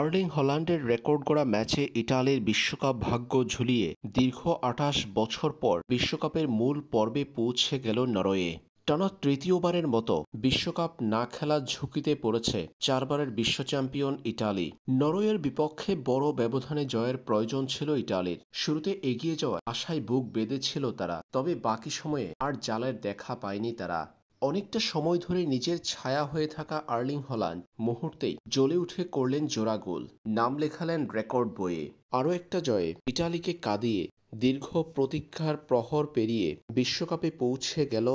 Erling হল্যান্ডের record গড়া ম্যাচে ইতালির বিশ্বকাপ ভাগ্য ঝুলিয়ে দীর্ঘ ২৮ বছর পর বিশ্বকাপের মূল পর্বে পৌঁছে গেল নরওয়ে। টানা তৃতীয়বারের মতো বিশ্বকাপ না খেলার ঝুঁকিতে পড়েছে চারবারের বিশ্ব চ্যাম্পিয়ন ইতালি। নরওয়ের বিপক্ষে বড় ব্যবধানে জয়ের প্রয়োজন ছিল ইতালির। শুরুতে এগিয়ে যাওয়ার আশায় বুক বেঁধেছিল তারা, তবে বাকি সময়ে আর জালের দেখা পায়নি তারা। অনেকটা সময় ধরে নিজের ছায়া হয়ে থাকা আর্লিং হল্যান্ড মুহূর্তেই জ্বলে উঠে করলেন জোড়া গোল, নাম লেখালেন রেকর্ড বইয়ে। আরও একটা জয়ে ইটালিকে কাঁদিয়ে দীর্ঘ প্রতীক্ষার প্রহর পেরিয়ে বিশ্বকাপে পৌঁছে গেল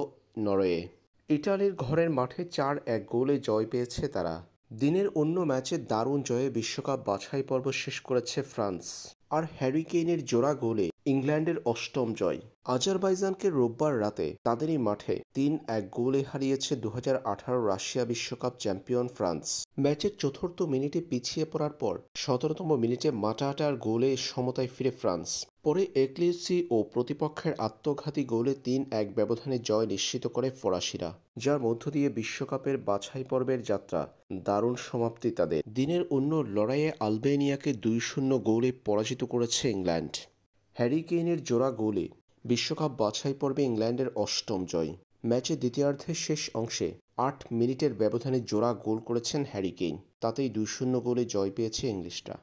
নরওয়ে। ইটালির ঘরের মাঠে ৪-১ গোলে জয় পেয়েছে তারা। দিনের অন্য ম্যাচে দারুণ জয়ে বিশ্বকাপ বাছাই পর্ব শেষ করেছে ফ্রান্স। আর হ্যারি কেইনের জোড়া গোলে ইংল্যান্ডের অষ্টম জয়। আজারবাইজানকে রোববার রাতে তাদেরই মাঠে ৩-১ গোলে হারিয়েছে ২০১৮ রাশিয়া বিশ্বকাপ চ্যাম্পিয়ন ফ্রান্স। ম্যাচের চতুর্থ মিনিটে পিছিয়ে পড়ার পর ১৭তম মিনিটে মাটাটার গোলে সমতায় ফিরে ফ্রান্স। পরে এক্লিসি ও প্রতিপক্ষের আত্মঘাতী গোলে ৩-১ ব্যবধানে জয় নিশ্চিত করে ফরাসিরা, যার মধ্য দিয়ে বিশ্বকাপের বাছাই পর্বের যাত্রা দারুণ সমাপ্তি তাদের। দিনের অন্য লড়াইয়ে আলবেনিয়াকে ২-০ গোলে পরাজিত করেছে ইংল্যান্ড। হ্যারি কেইনের জোড়া গোলে বিশ্বকাপ বাছাই পর্বে ইংল্যান্ডের অষ্টম জয়। ম্যাচের দ্বিতীয়ার্ধের শেষ অংশে ৮ মিনিটের ব্যবধানে জোড়া গোল করেছেন হ্যারি কেইন, তাতেই ২-০ গোলে জয় পেয়েছে ইংলিশরা।